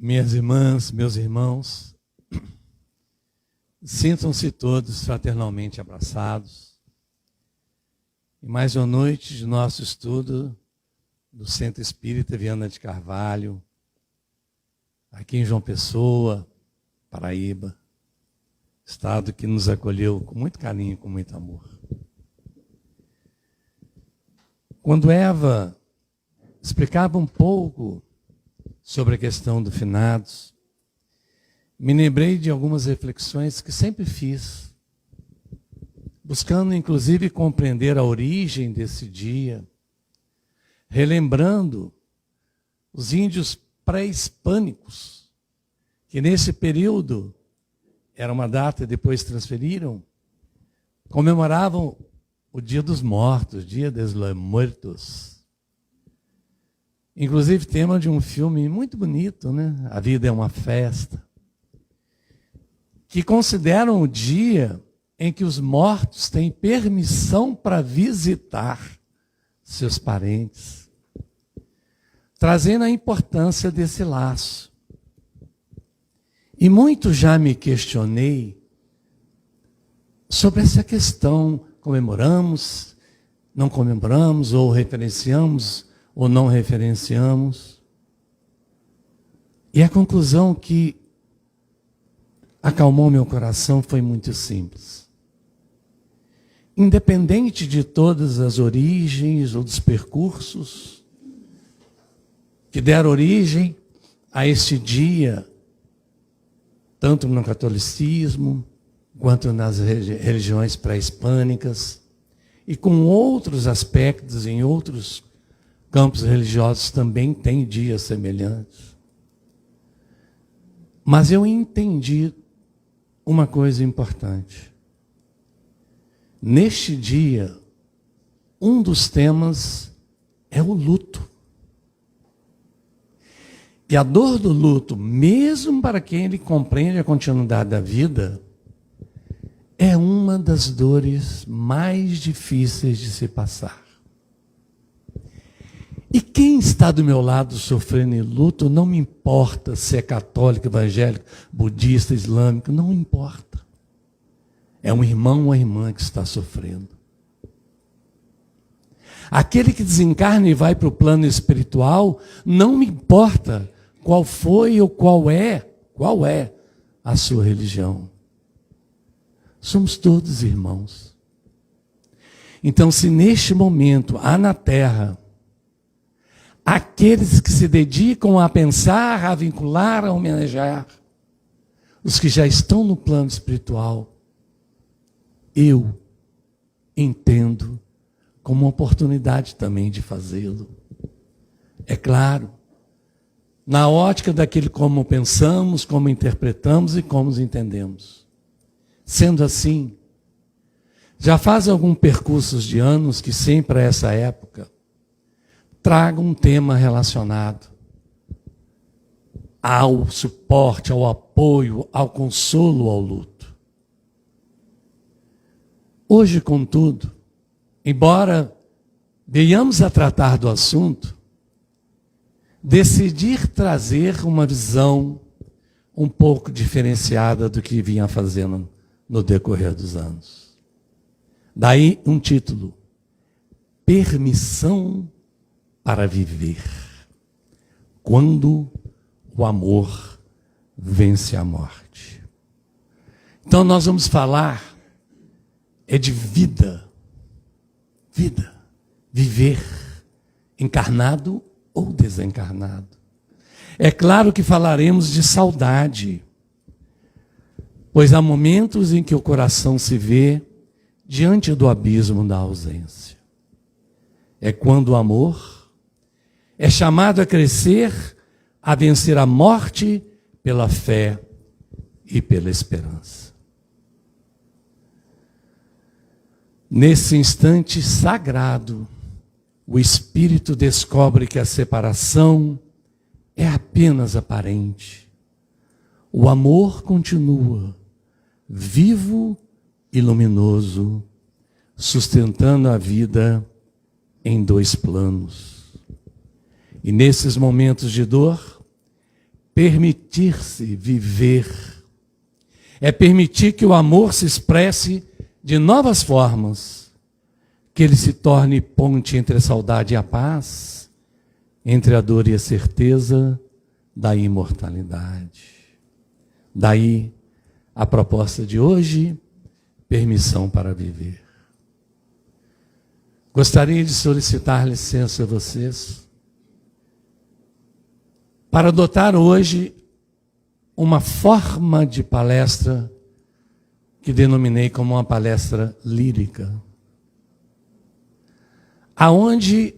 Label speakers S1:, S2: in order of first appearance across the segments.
S1: Minhas irmãs, meus irmãos, sintam-se todos fraternalmente abraçados. E mais uma noite de nosso estudo do Centro Espírita Viana de Carvalho, aqui em João Pessoa, Paraíba, estado que nos acolheu com muito carinho, com muito amor. Quando Eva explicava um pouco sobre a questão do finados, me lembrei de algumas reflexões que sempre fiz, buscando inclusive compreender a origem desse dia, relembrando os índios pré-hispânicos, que nesse período, era uma data e depois transferiram, comemoravam o Dia dos Mortos, Dia dos Muertos. Inclusive tema de um filme muito bonito, né? A Vida é uma Festa. Que consideram o dia em que os mortos têm permissão para visitar seus parentes, trazendo a importância desse laço. E muito já me questionei sobre essa questão, comemoramos, não comemoramos, ou referenciamos, ou não referenciamos. E a conclusão que acalmou meu coração foi muito simples. Independente de todas as origens ou dos percursos que deram origem a este dia, tanto no catolicismo, quanto nas religiões pré-hispânicas, e com outros aspectos em outros campos religiosos também tem dias semelhantes. Mas eu entendi uma coisa importante. Neste dia, um dos temas é o luto. E a dor do luto, mesmo para quem ele compreende a continuidade da vida, é uma das dores mais difíceis de se passar. E quem está do meu lado sofrendo em luto, não me importa se é católico, evangélico, budista, islâmico, não importa. É um irmão ou irmã que está sofrendo. Aquele que desencarna e vai para o plano espiritual, não me importa qual foi ou qual é a sua religião. Somos todos irmãos. Então, se neste momento há na Terra aqueles que se dedicam a pensar, a vincular, a homenagear os que já estão no plano espiritual, eu entendo como uma oportunidade também de fazê-lo. É claro, na ótica daquilo como pensamos, como interpretamos e como entendemos. Sendo assim, já faz algum percurso de anos que sempre a essa época traga um tema relacionado ao suporte, ao apoio, ao consolo ao luto. Hoje, contudo, embora venhamos a tratar do assunto, decidir trazer uma visão um pouco diferenciada do que vinha fazendo no decorrer dos anos. Daí um título: Permissão para viver, quando o amor vence a morte. Então nós vamos falar de vida, viver, encarnado ou desencarnado. É claro que falaremos de saudade, pois há momentos em que o coração se vê diante do abismo da ausência. É quando o amor é chamado a crescer, a vencer a morte pela fé e pela esperança. Nesse instante sagrado, o espírito descobre que a separação é apenas aparente. O amor continua, vivo e luminoso, sustentando a vida em dois planos. E nesses momentos de dor, permitir-se viver. É permitir que o amor se expresse de novas formas, que ele se torne ponte entre a saudade e a paz, entre a dor e a certeza da imortalidade. Daí a proposta de hoje, permissão para viver. Gostaria de solicitar licença a vocês para adotar hoje uma forma de palestra que denominei como uma palestra lírica, aonde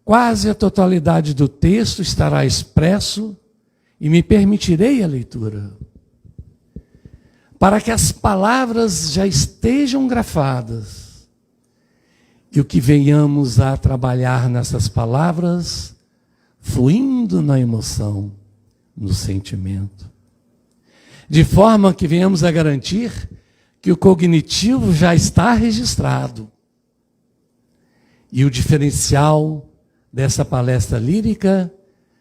S1: quase a totalidade do texto estará expresso e me permitirei a leitura, para que as palavras já estejam grafadas e o que venhamos a trabalhar nessas palavras, fluindo na emoção, no sentimento. De forma que venhamos a garantir que o cognitivo já está registrado. E o diferencial dessa palestra lírica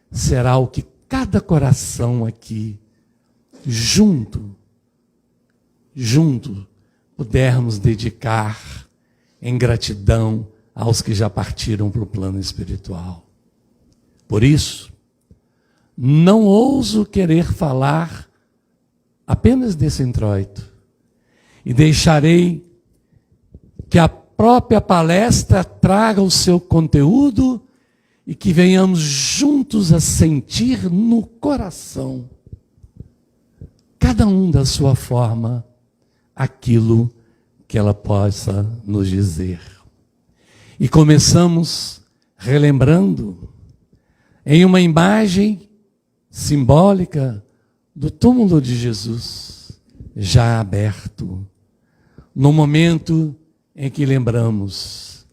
S1: será o que cada coração aqui, junto, pudermos dedicar em gratidão aos que já partiram para o plano espiritual. Por isso, não ouso querer falar apenas desse introito e deixarei que a própria palestra traga o seu conteúdo e que venhamos juntos a sentir no coração, cada um da sua forma, aquilo que ela possa nos dizer. E começamos relembrando em uma imagem simbólica do túmulo de Jesus, já aberto, no momento em que lembramos,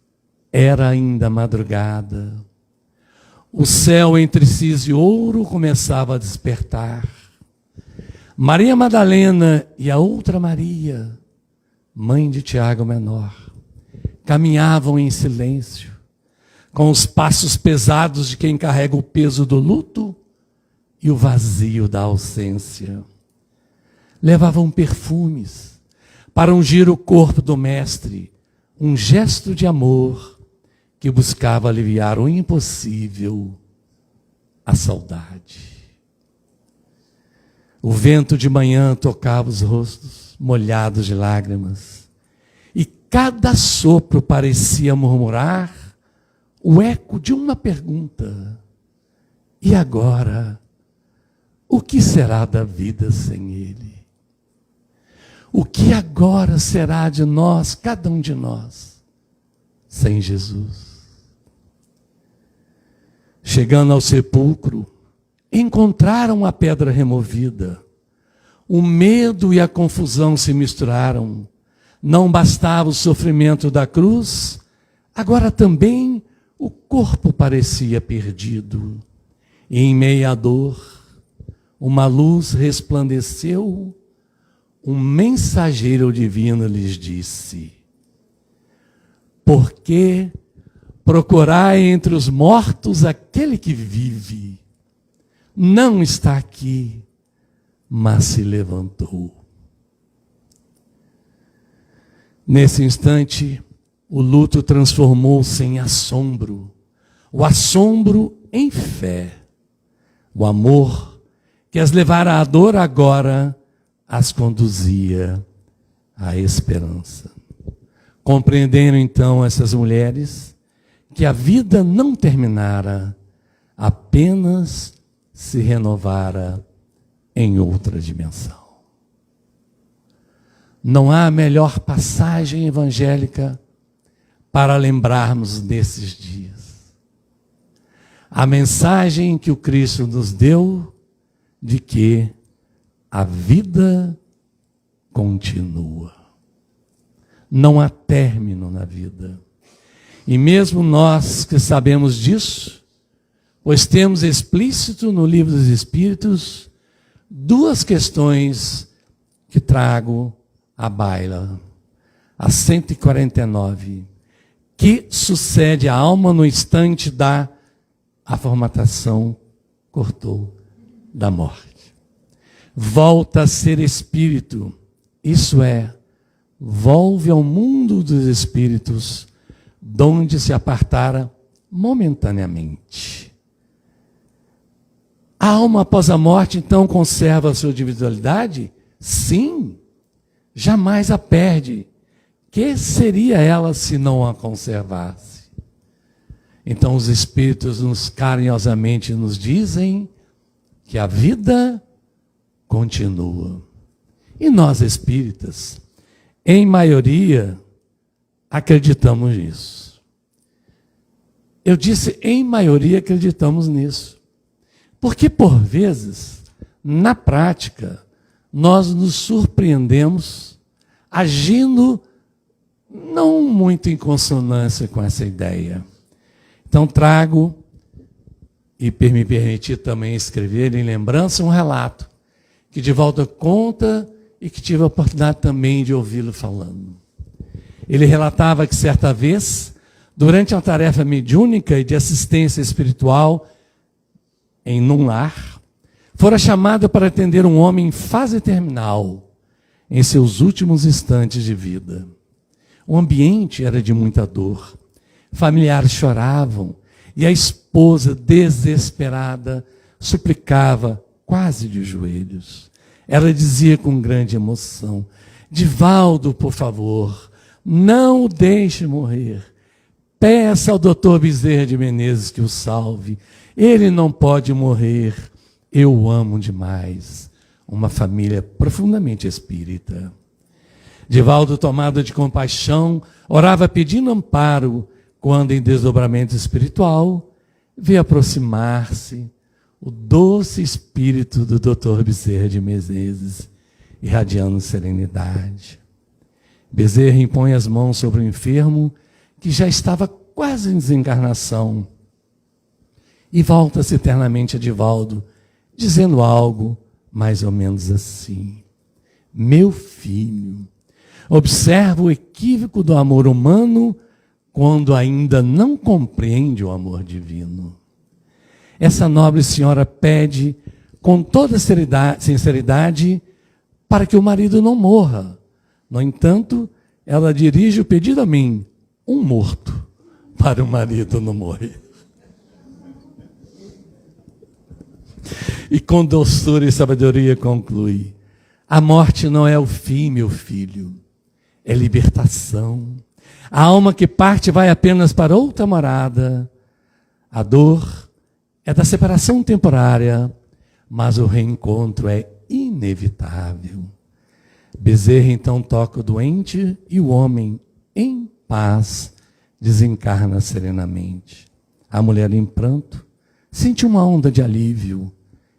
S1: era ainda madrugada, o céu entre cis e ouro começava a despertar. Maria Madalena e a outra Maria, mãe de Tiago Menor, caminhavam em silêncio, com os passos pesados de quem carrega o peso do luto e o vazio da ausência. Levavam perfumes para ungir o corpo do Mestre, um gesto de amor que buscava aliviar o impossível, a saudade. O vento de manhã tocava os rostos molhados de lágrimas, e cada sopro parecia murmurar o eco de uma pergunta: e agora, o que será da vida sem Ele? O que agora será de nós, cada um de nós, sem Jesus? Chegando ao sepulcro, encontraram a pedra removida. O medo e a confusão se misturaram. Não bastava o sofrimento da cruz, agora também o corpo parecia perdido. E em meio à dor, uma luz resplandeceu. Um mensageiro divino lhes disse: por que procurai entre os mortos aquele que vive? Não está aqui, mas se levantou. Nesse instante, o luto transformou-se em assombro, o assombro em fé. O amor que as levara à dor agora as conduzia à esperança. Compreenderam então essas mulheres que a vida não terminara, apenas se renovara em outra dimensão. Não há melhor passagem evangélica para lembrarmos desses dias. A mensagem que o Cristo nos deu de que a vida continua. Não há término na vida. E mesmo nós que sabemos disso, pois temos explícito no Livro dos Espíritos duas questões que trago à baila. A 149. Que sucede à alma no instante da... A formatação cortou. da morte. Volta a ser espírito, isso é, volve ao mundo dos espíritos, donde se apartara momentaneamente. A alma após a morte, então, conserva a sua individualidade? Sim, jamais a perde. Que seria ela se não a conservasse? Então os espíritos carinhosamente nos dizem que a vida continua. E nós espíritas, em maioria, acreditamos nisso. Eu disse, em maioria acreditamos nisso. Porque, por vezes, na prática, nós nos surpreendemos agindo não muito em consonância com essa ideia. Então trago, e me permitir também escrever em lembrança, um relato que Divaldo conta e que tive a oportunidade também de ouvi-lo falando. Ele relatava que certa vez, durante uma tarefa mediúnica e de assistência espiritual em um lar, fora chamado para atender um homem em fase terminal, em seus últimos instantes de vida. O ambiente era de muita dor. Familiares choravam e a esposa, desesperada, suplicava, quase de joelhos. Ela dizia com grande emoção: Divaldo, por favor, não o deixe morrer. Peça ao doutor Bezerra de Menezes que o salve. Ele não pode morrer. Eu o amo demais. Uma família profundamente espírita. Divaldo, tomado de compaixão, orava pedindo amparo, quando em desdobramento espiritual, vê aproximar-se o doce espírito do Dr. Bezerra de Menezes, irradiando serenidade. Bezerra impõe as mãos sobre o enfermo, que já estava quase em desencarnação, e volta-se eternamente a Divaldo, dizendo algo mais ou menos assim: meu filho, observa o equívoco do amor humano quando ainda não compreende o amor divino. Essa nobre senhora pede com toda sinceridade para que o marido não morra. No entanto, ela dirige o pedido a mim, um morto, para o marido não morrer. E com doçura e sabedoria conclui: a morte não é o fim, meu filho, é libertação. A alma que parte vai apenas para outra morada. A dor é da separação temporária, mas o reencontro é inevitável. Bezerra então toca o doente e o homem, em paz, desencarna serenamente. A mulher, em pranto, sente uma onda de alívio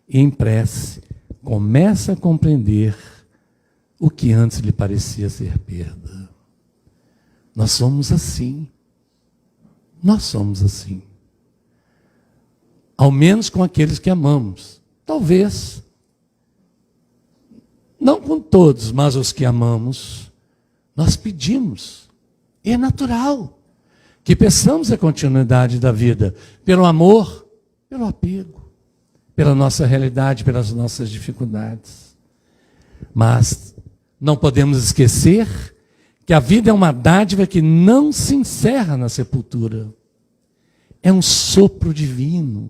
S1: e, em prece, começa a compreender o que antes lhe parecia ser perda. Nós somos assim. Nós somos assim. Ao menos com aqueles que amamos. Talvez, não com todos, mas os que amamos, nós pedimos. E é natural que peçamos a continuidade da vida pelo amor, pelo apego, pela nossa realidade, pelas nossas dificuldades. Mas não podemos esquecer que a vida é uma dádiva que não se encerra na sepultura. É um sopro divino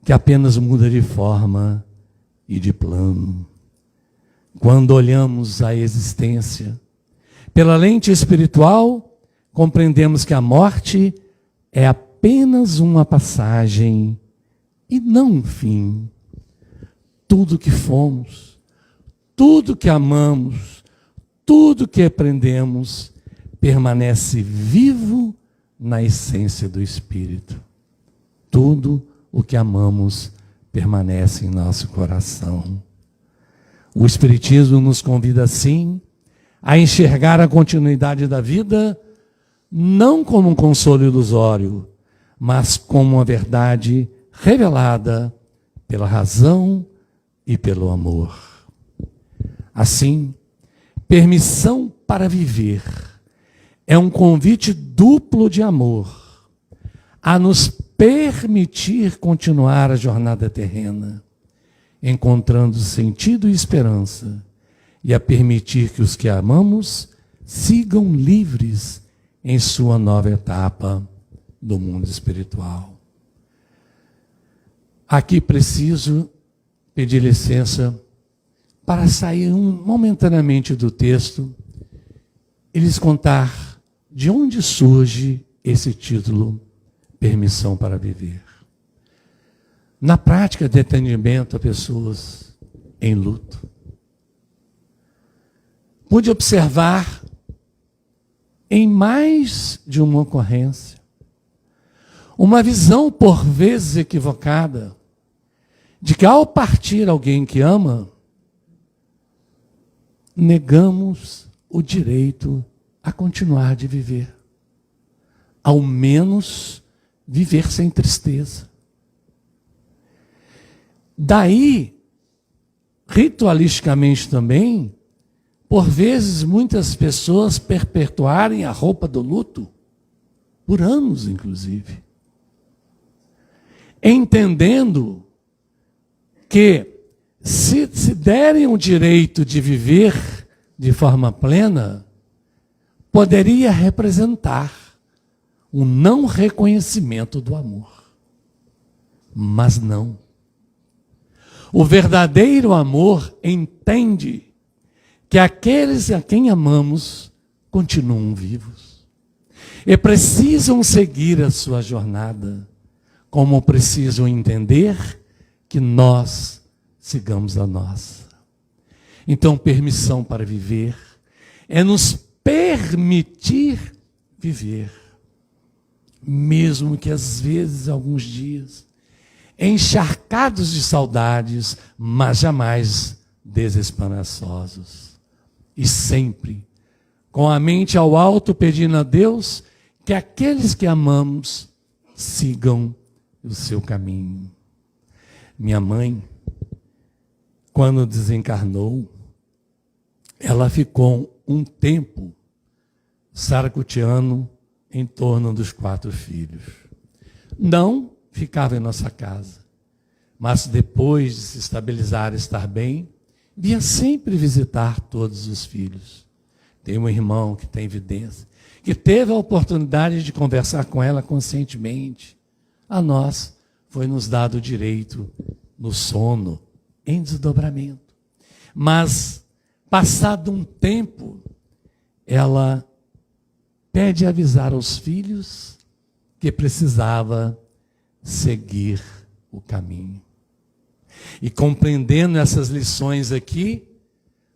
S1: que apenas muda de forma e de plano. Quando olhamos a existência pela lente espiritual, compreendemos que a morte é apenas uma passagem e não um fim. Tudo que fomos, tudo que amamos, tudo que aprendemos permanece vivo na essência do Espírito. Tudo o que amamos permanece em nosso coração. O Espiritismo nos convida, assim, a enxergar a continuidade da vida não como um consolo ilusório, mas como uma verdade revelada pela razão e pelo amor. Assim, permissão para viver é um convite duplo de amor a nos permitir continuar a jornada terrena encontrando sentido e esperança, e a permitir que os que amamos sigam livres em sua nova etapa do mundo espiritual. Aqui preciso pedir licença para sair momentaneamente do texto e lhes contar de onde surge esse título, Permissão para Viver. Na prática de atendimento a pessoas em luto, pude observar em mais de uma ocorrência uma visão por vezes equivocada de que ao partir alguém que ama, negamos o direito a continuar de viver. Ao menos viver sem tristeza. Daí, ritualisticamente também, por vezes muitas pessoas perpetuarem a roupa do luto, por anos inclusive. Entendendo que se derem o direito de viver de forma plena, poderia representar um não reconhecimento do amor. Mas não. O verdadeiro amor entende que aqueles a quem amamos continuam vivos e precisam seguir a sua jornada, como precisam entender que nós sigamos a nossa. Então, permissão para viver é nos permitir viver, mesmo que às vezes, alguns dias, encharcados de saudades, mas jamais desesperançosos. E sempre, com a mente ao alto, pedindo a Deus que aqueles que amamos sigam o seu caminho. Minha mãe, quando desencarnou, ela ficou um tempo saracoteando em torno dos 4 filhos. Não ficava em nossa casa, mas depois de se estabilizar e estar bem, vinha sempre visitar todos os filhos. Tem um irmão que tem evidência, que teve a oportunidade de conversar com ela conscientemente. A nós foi nos dado o direito no sono, em desdobramento. Mas, passado um tempo, ela pede avisar aos filhos que precisava seguir o caminho. E compreendendo essas lições aqui,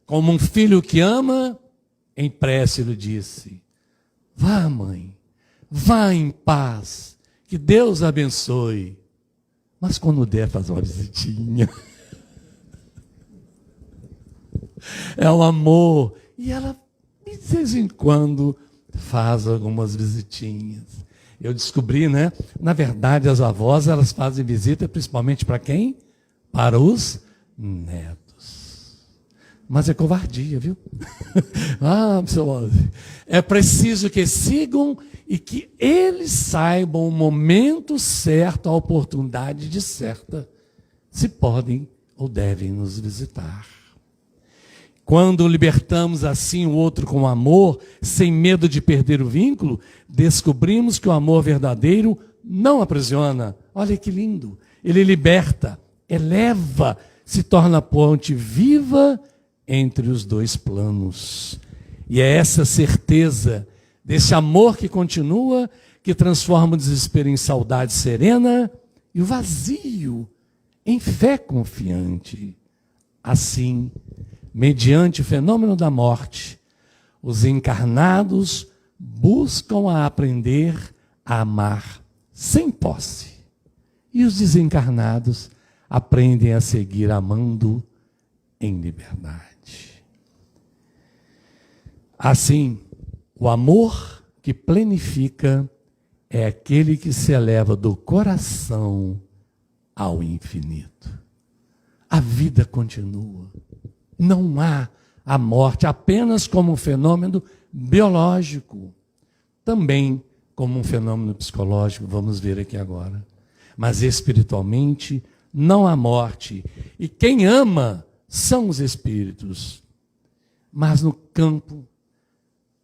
S1: como um filho que ama, em prece ele disse: vá, mãe, vá em paz, que Deus abençoe. Mas quando der, faz uma visitinha. É o amor. E ela, de vez em quando, faz algumas visitinhas. Eu descobri, né? Na verdade, as avós, elas fazem visita principalmente para quem? Para os netos. Mas é covardia, viu? É preciso que sigam e que eles saibam o momento certo, a oportunidade de certa, se podem ou devem nos visitar. Quando libertamos assim o outro com amor, sem medo de perder o vínculo, descobrimos que o amor verdadeiro não aprisiona. Olha que lindo! Ele liberta, eleva, se torna ponte viva entre os dois planos. E é essa certeza desse amor que continua, que transforma o desespero em saudade serena e o vazio em fé confiante. Assim, mediante o fenômeno da morte, os encarnados buscam a aprender a amar sem posse. E os desencarnados aprendem a seguir amando em liberdade. Assim, o amor que plenifica é aquele que se eleva do coração ao infinito. A vida continua. Não há a morte apenas como um fenômeno biológico, também como um fenômeno psicológico, vamos ver aqui agora. Mas espiritualmente não há morte. E quem ama são os espíritos. Mas no campo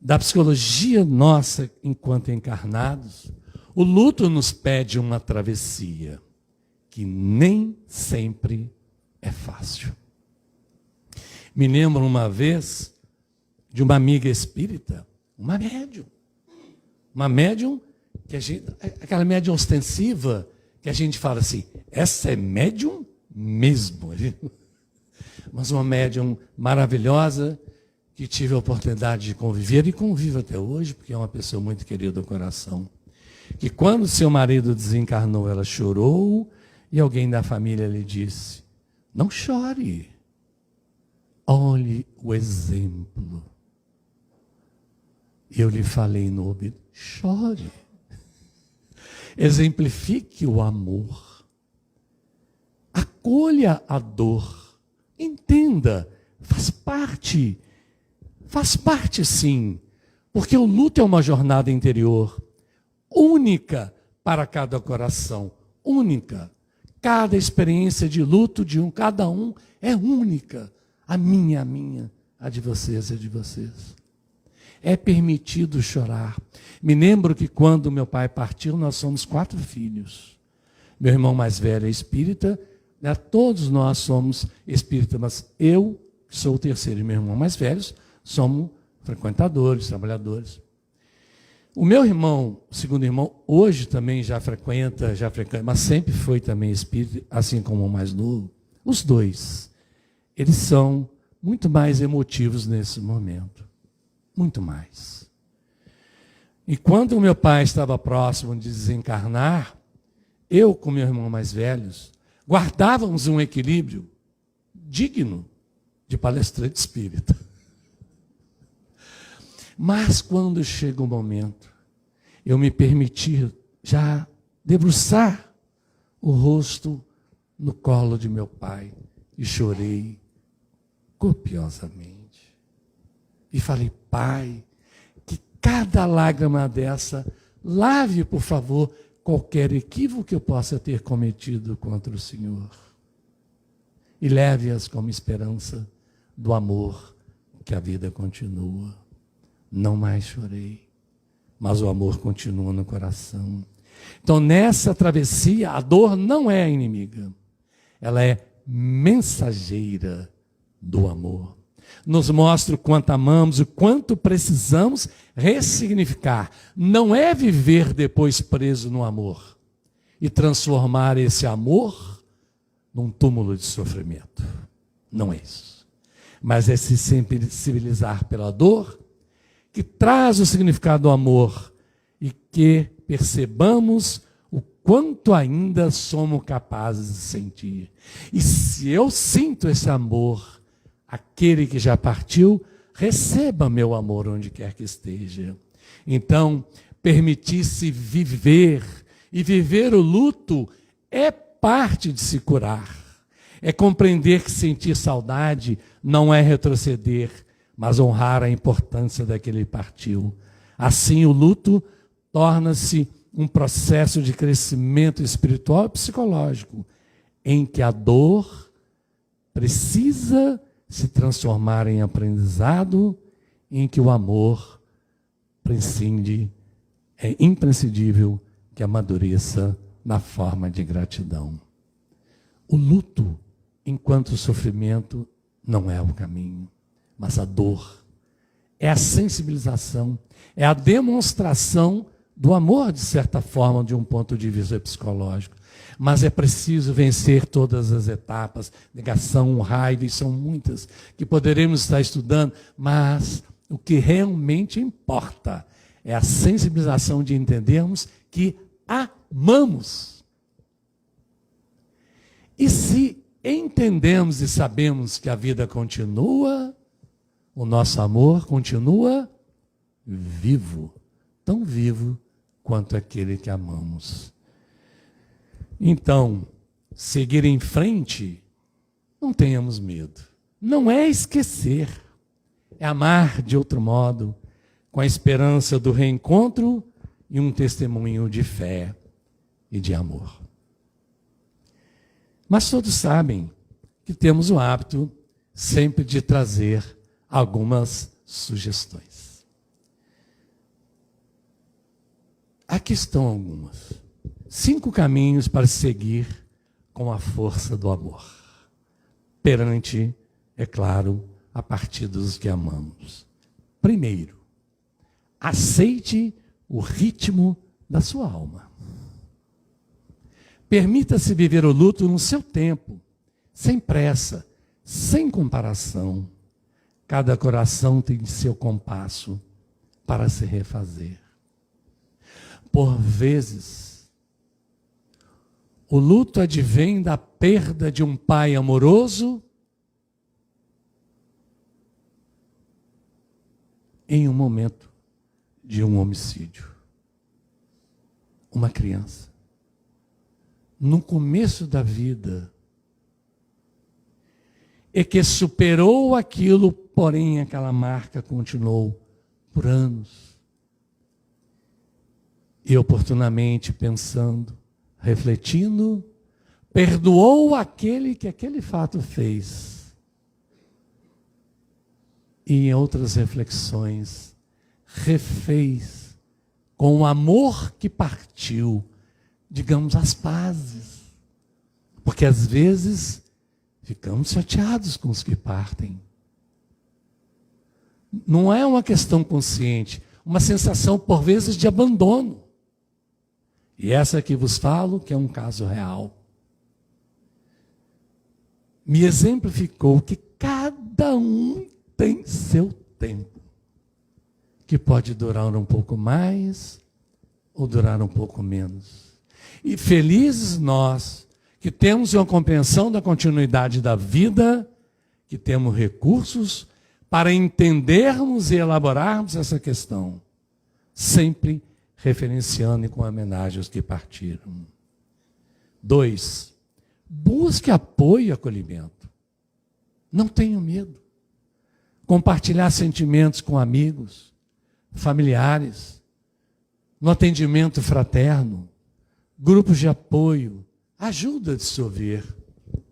S1: da psicologia nossa, enquanto encarnados, o luto nos pede uma travessia, que nem sempre é fácil. Me lembro uma vez de uma amiga espírita, uma médium que a gente, aquela médium ostensiva, que a gente fala assim, essa é médium mesmo. Mas uma médium maravilhosa, que tive a oportunidade de conviver e convivo até hoje, porque é uma pessoa muito querida do coração. Que quando seu marido desencarnou, ela chorou, e alguém da família lhe disse, não chore, olhe o exemplo. Eu lhe falei no ouvido, chore. Exemplifique o amor. Acolha a dor. Entenda, faz parte sim, porque o luto é uma jornada interior, única para cada coração, única. Cada experiência de luto de cada um é única. A minha, a de vocês, a de vocês. É permitido chorar. Me lembro que quando meu pai partiu, nós somos 4 filhos. Meu irmão mais velho é espírita, né? Todos nós somos espíritas, mas eu sou o terceiro e meu irmão mais velho somos frequentadores, trabalhadores. O meu irmão, o segundo irmão, hoje também já frequenta, mas sempre foi também espírita, assim como o mais novo. Os dois, eles são muito mais emotivos nesse momento. Muito mais. E quando o meu pai estava próximo de desencarnar, eu com meu irmão mais velhos, guardávamos um equilíbrio digno de palestrante espírita. Mas quando chega o momento, eu me permiti já debruçar o rosto no colo de meu pai e chorei copiosamente. E falei, pai, que cada lágrima dessa lave, por favor, qualquer equívoco que eu possa ter cometido contra o Senhor. E leve-as como esperança do amor que a vida continua. Não mais chorei, mas o amor continua no coração. Então, nessa travessia, a dor não é a inimiga. Ela é mensageira do amor. Nos mostra o quanto amamos, o quanto precisamos ressignificar. Não é viver depois preso no amor e transformar esse amor num túmulo de sofrimento. Não é isso. Mas é se sensibilizar pela dor, que traz o significado do amor e que percebamos o quanto ainda somos capazes de sentir. E se eu sinto esse amor, aquele que já partiu, receba meu amor onde quer que esteja. Então, permitir-se viver, e viver o luto é parte de se curar. É compreender que sentir saudade não é retroceder, mas honrar a importância daquele que partiu. Assim, o luto torna-se um processo de crescimento espiritual e psicológico, em que a dor precisa se transformar em aprendizado, em que o amor é imprescindível que amadureça na forma de gratidão. O luto, enquanto sofrimento, não é o caminho, mas a dor é a sensibilização, é a demonstração do amor, de certa forma, de um ponto de vista psicológico. Mas é preciso vencer todas as etapas, negação, raiva, e são muitas que poderemos estar estudando, mas o que realmente importa é a sensibilização de entendermos que amamos. E se entendemos e sabemos que a vida continua, o nosso amor continua vivo, tão vivo quanto aquele que amamos. Então, seguir em frente, não tenhamos medo. Não é esquecer, é amar de outro modo, com a esperança do reencontro e um testemunho de fé e de amor. Mas todos sabem que temos o hábito sempre de trazer algumas sugestões. Aqui estão algumas. 5 caminhos para seguir com a força do amor. Perante, é claro, a partir dos que amamos. Primeiro, aceite o ritmo da sua alma. Permita-se viver o luto no seu tempo, sem pressa, sem comparação. Cada coração tem seu compasso para se refazer. Por vezes, o luto advém da perda de um pai amoroso em um momento de um homicídio. Uma criança, no começo da vida, e que superou aquilo, porém aquela marca continuou por anos. E oportunamente pensando, refletindo, perdoou aquele que aquele fato fez. E em outras reflexões, refez com o amor que partiu, digamos, as pazes. Porque às vezes ficamos chateados com os que partem. Não é uma questão consciente, uma sensação por vezes de abandono. E essa que vos falo, que é um caso real, me exemplificou que cada um tem seu tempo, que pode durar um pouco mais ou durar um pouco menos. E felizes nós que temos uma compreensão da continuidade da vida, que temos recursos para entendermos e elaborarmos essa questão, sempre referenciando e com homenagem aos que partiram. 2, busque apoio e acolhimento. Não tenha medo. Compartilhar sentimentos com amigos, familiares, no atendimento fraterno, grupos de apoio, ajuda a dissolver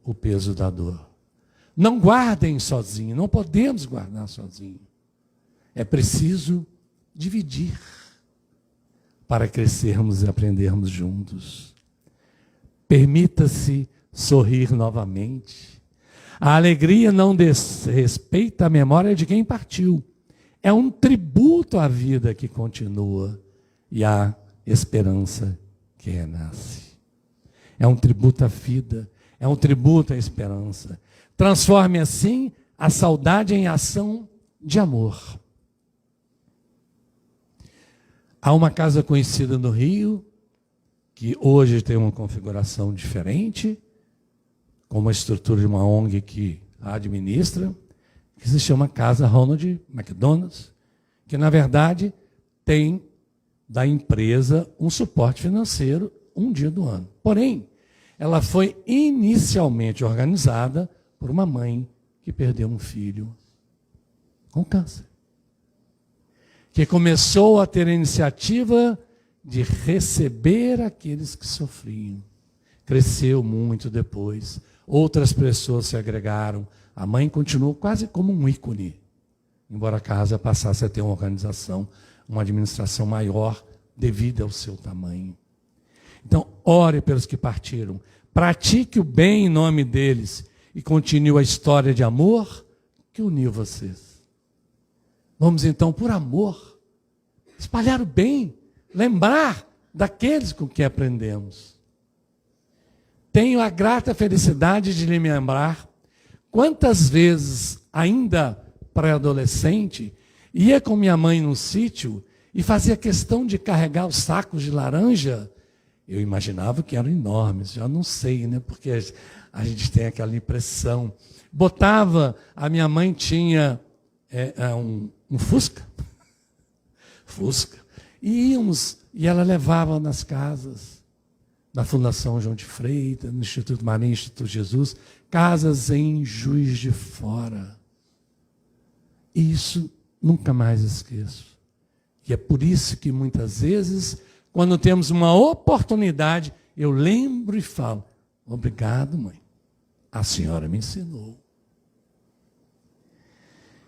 S1: o peso da dor. Não guardem sozinho, não podemos guardar sozinho. É preciso dividir para crescermos e aprendermos juntos. Permita-se sorrir novamente. A alegria não desrespeita a memória de quem partiu. É um tributo à vida que continua e à esperança que renasce. É um tributo à vida, é um tributo à esperança. Transforme assim a saudade em ação de amor. Há uma casa conhecida no Rio, que hoje tem uma configuração diferente, com uma estrutura de uma ONG que a administra, que se chama Casa Ronald McDonald, que na verdade tem da empresa um suporte financeiro um dia do ano. Porém, ela foi inicialmente organizada por uma mãe que perdeu um filho com câncer, que começou a ter a iniciativa de receber aqueles que sofriam. Cresceu muito depois, outras pessoas se agregaram, a mãe continuou quase como um ícone, embora a casa passasse a ter uma organização, uma administração maior devido ao seu tamanho. Então, ore pelos que partiram, pratique o bem em nome deles e continue a história de amor que uniu vocês. Vamos então, por amor, espalhar o bem, lembrar daqueles com que aprendemos. Tenho a grata felicidade de lhe lembrar quantas vezes, ainda pré-adolescente, ia com minha mãe no sítio e fazia questão de carregar os sacos de laranja. Eu imaginava que eram enormes, já não sei, né? Porque a gente tem aquela impressão. Botava, a minha mãe tinha um Fusca, e íamos, e ela levava nas casas da Fundação João de Freitas, no Instituto Marinho, Instituto Jesus, casas em Juiz de Fora. E isso nunca mais esqueço. E é por isso que muitas vezes, quando temos uma oportunidade, eu lembro e falo, obrigado, mãe. A senhora me ensinou.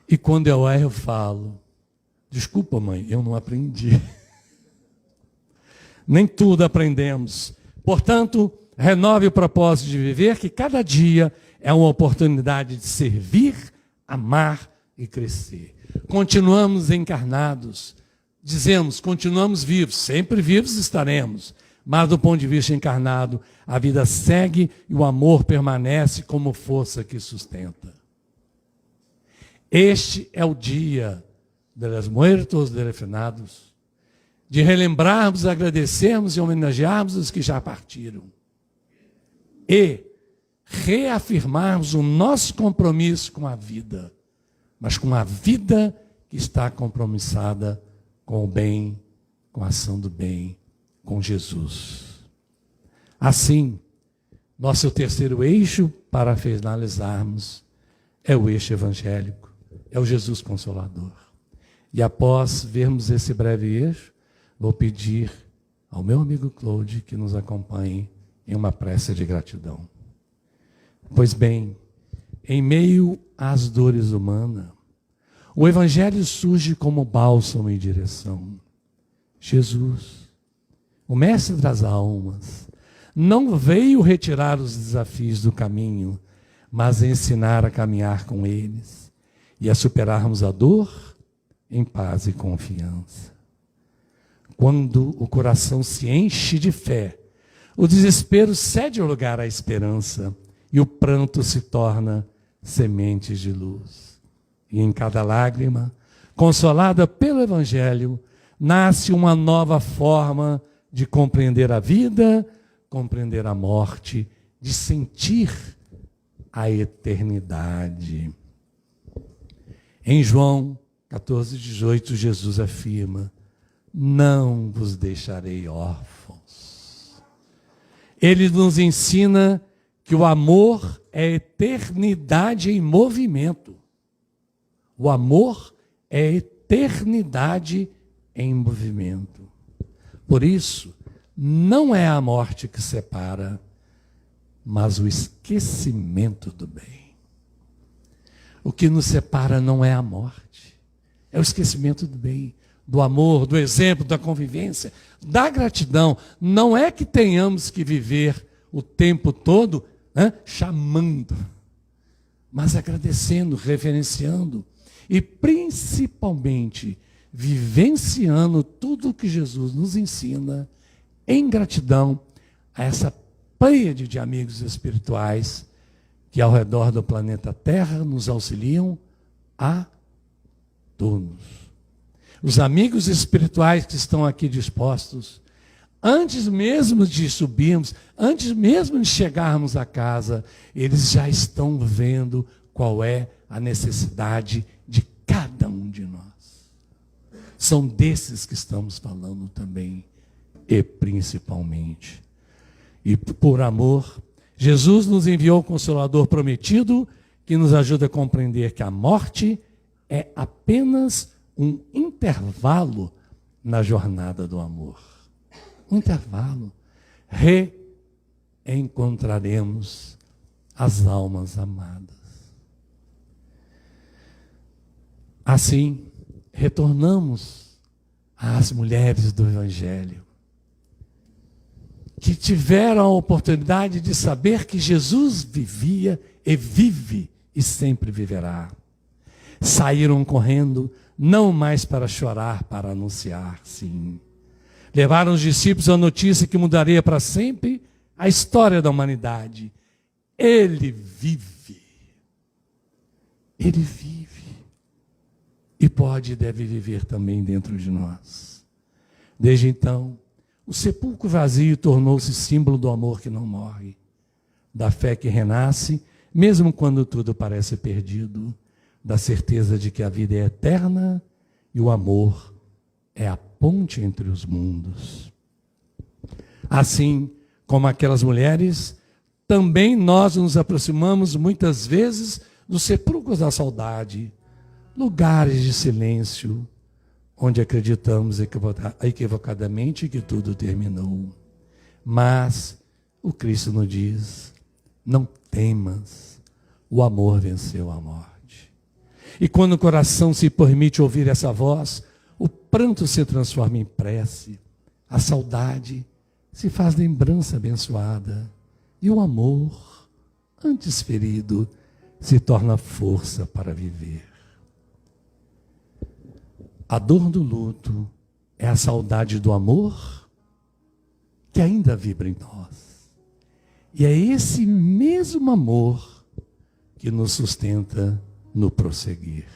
S1: E quando eu erro, eu falo, desculpa, mãe, eu não aprendi. Nem tudo aprendemos. Portanto, renove o propósito de viver, que cada dia é uma oportunidade de servir, amar e crescer. Continuamos encarnados. Dizemos, continuamos vivos. Sempre vivos estaremos. Mas do ponto de vista encarnado, a vida segue e o amor permanece como força que sustenta. Este é o dia de los muertos, de los finados, de relembrarmos, agradecermos e homenagearmos os que já partiram. E reafirmarmos o nosso compromisso com a vida, mas com a vida que está compromissada com o bem, com a ação do bem, com Jesus. Assim, nosso terceiro eixo para finalizarmos é o eixo evangélico, é o Jesus Consolador. E após vermos esse breve eixo, vou pedir ao meu amigo Claude que nos acompanhe em uma prece de gratidão. Pois bem, em meio às dores humanas, o Evangelho surge como bálsamo e direção. Jesus, o Mestre das almas, não veio retirar os desafios do caminho, mas ensinar a caminhar com eles e a superarmos a dor em paz e confiança. Quando o coração se enche de fé, o desespero cede o lugar à esperança e o pranto se torna sementes de luz. E em cada lágrima, consolada pelo Evangelho, nasce uma nova forma de compreender a vida, compreender a morte, de sentir a eternidade. Em João 14:18, Jesus afirma: não vos deixarei órfãos. Ele nos ensina que o amor é eternidade em movimento. O amor é eternidade em movimento. Por isso, não é a morte que separa, mas o esquecimento do bem. O que nos separa não é a morte, é o esquecimento do bem, do amor, do exemplo, da convivência, da gratidão. Não é que tenhamos que viver o tempo todo chamando, mas agradecendo, reverenciando e principalmente vivenciando tudo o que Jesus nos ensina em gratidão a essa pleiade de amigos espirituais que ao redor do planeta Terra nos auxiliam a todos. Os amigos espirituais que estão aqui dispostos, antes mesmo de subirmos, antes mesmo de chegarmos a casa, eles já estão vendo qual é a necessidade de cada um de nós. São desses que estamos falando também, e principalmente. E por amor, Jesus nos enviou o Consolador prometido, que nos ajuda a compreender que a morte é apenas um intervalo na jornada do amor. Um intervalo. Reencontraremos as almas amadas. Assim, retornamos às mulheres do Evangelho, que tiveram a oportunidade de saber que Jesus vivia e vive e sempre viverá. Saíram correndo, não mais para chorar, para anunciar, sim. Levaram os discípulos a notícia que mudaria para sempre a história da humanidade. Ele vive. Ele vive. E pode e deve viver também dentro de nós. Desde então, o sepulcro vazio tornou-se símbolo do amor que não morre, da fé que renasce, mesmo quando tudo parece perdido, da certeza de que a vida é eterna e o amor é a ponte entre os mundos. Assim como aquelas mulheres, também nós nos aproximamos muitas vezes dos sepulcros da saudade, lugares de silêncio, onde acreditamos equivocadamente que tudo terminou. Mas o Cristo nos diz: não temas, o amor venceu a morte. E quando o coração se permite ouvir essa voz, o pranto se transforma em prece, a saudade se faz lembrança abençoada, e o amor, antes ferido, se torna força para viver. A dor do luto é a saudade do amor que ainda vibra em nós. E é esse mesmo amor que nos sustenta no prosseguir.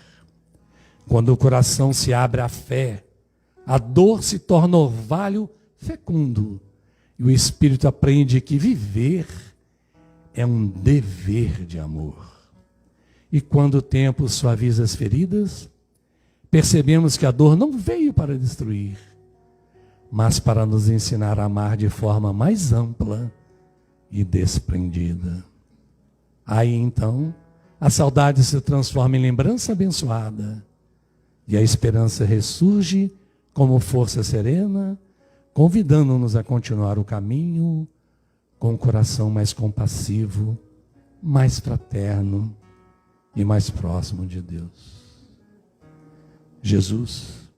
S1: Quando o coração se abre à fé, a dor se torna orvalho fecundo. E o espírito aprende que viver é um dever de amor. E quando o tempo suaviza as feridas, percebemos que a dor não veio para destruir, mas para nos ensinar a amar de forma mais ampla e desprendida. Aí então, a saudade se transforma em lembrança abençoada, e a esperança ressurge como força serena, convidando-nos a continuar o caminho com um coração mais compassivo, mais fraterno e mais próximo de Deus. Jesus,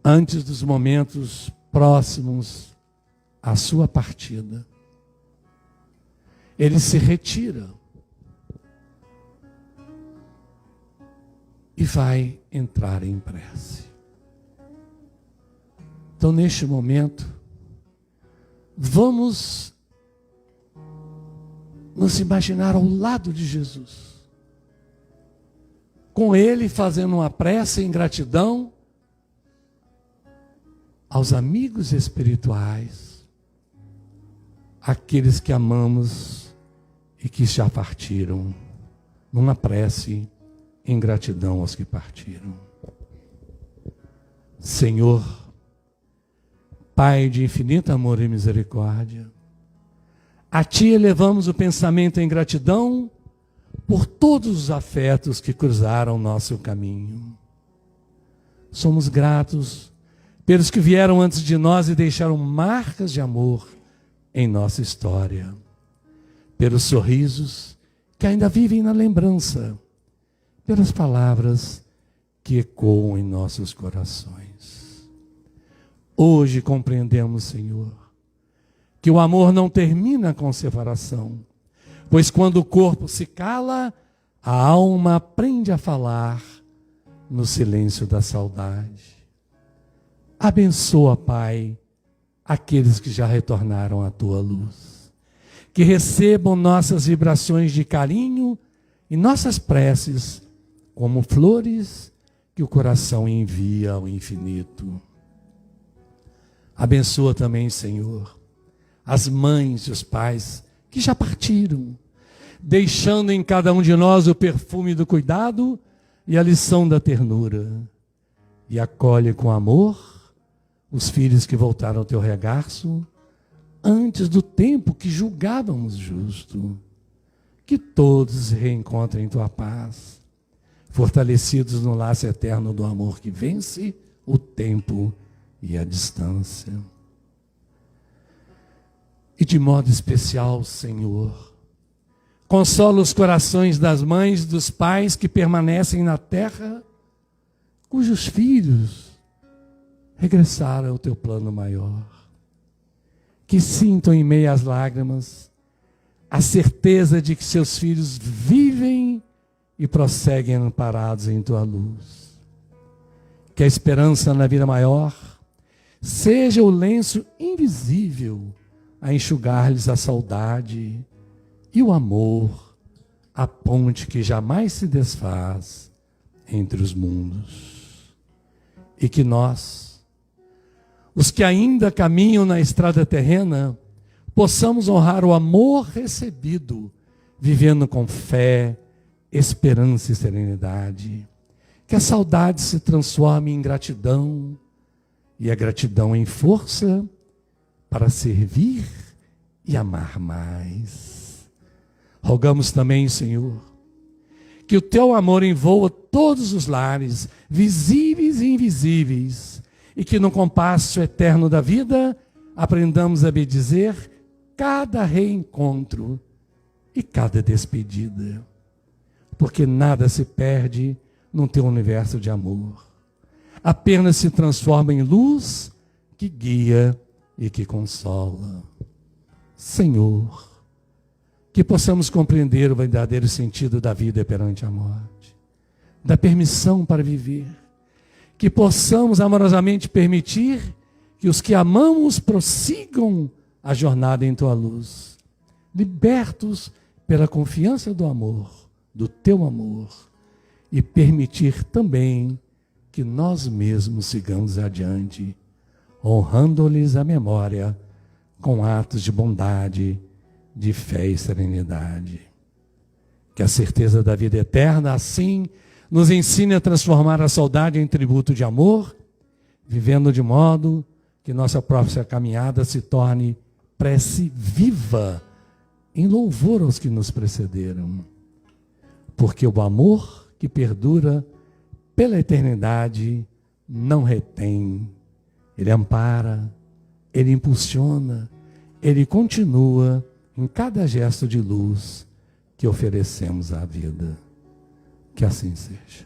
S1: antes dos momentos próximos à sua partida, ele se retira e vai entrar em prece. Então, neste momento, vamos nos imaginar ao lado de Jesus, com ele fazendo uma prece em gratidão aos amigos espirituais, aqueles que amamos e que já partiram, numa prece em gratidão aos que partiram. Senhor, Pai de infinito amor e misericórdia, a Ti elevamos o pensamento em gratidão por todos os afetos que cruzaram nosso caminho. Somos gratos pelos que vieram antes de nós e deixaram marcas de amor em nossa história, pelos sorrisos que ainda vivem na lembrança, pelas palavras que ecoam em nossos corações. Hoje compreendemos, Senhor, que o amor não termina com separação, pois quando o corpo se cala, a alma aprende a falar no silêncio da saudade. Abençoa, Pai, aqueles que já retornaram à Tua luz, que recebam nossas vibrações de carinho e nossas preces como flores que o coração envia ao infinito. Abençoa também, Senhor, as mães e os pais que já partiram, deixando em cada um de nós o perfume do cuidado e a lição da ternura. E acolhe com amor os filhos que voltaram ao Teu regaço antes do tempo que julgávamos justo. Que todos se reencontrem em Tua paz, fortalecidos no laço eterno do amor que vence o tempo e a distância. E de modo especial, Senhor, consola os corações das mães e dos pais que permanecem na terra, cujos filhos regressaram ao Teu plano maior. Que sintam em meio às lágrimas a certeza de que seus filhos vivem e prosseguem amparados em Tua luz. Que a esperança na vida maior seja o lenço invisível a enxugar-lhes a saudade e o amor, a ponte que jamais se desfaz entre os mundos. E que nós, os que ainda caminham na estrada terrena, possamos honrar o amor recebido, vivendo com fé, esperança e serenidade. Que a saudade se transforme em gratidão e a gratidão em força para servir e amar mais. Rogamos também, Senhor, que o Teu amor envolva todos os lares, visíveis e invisíveis, e que no compasso eterno da vida aprendamos a bendizer cada reencontro e cada despedida. Porque nada se perde num teu universo de amor. Apenas se transforma em luz que guia e que consola. Senhor, que possamos compreender o verdadeiro sentido da vida perante a morte, da permissão para viver, que possamos amorosamente permitir que os que amamos prossigam a jornada em tua luz, libertos pela confiança do amor, do teu amor, e permitir também que nós mesmos sigamos adiante, honrando-lhes a memória com atos de bondade, de fé e serenidade. Que a certeza da vida eterna, assim, nos ensine a transformar a saudade em tributo de amor, vivendo de modo que nossa própria caminhada se torne prece viva, em louvor aos que nos precederam. Porque o amor que perdura pela eternidade não retém, ele ampara, ele impulsiona, ele continua em cada gesto de luz que oferecemos à vida. Que assim seja.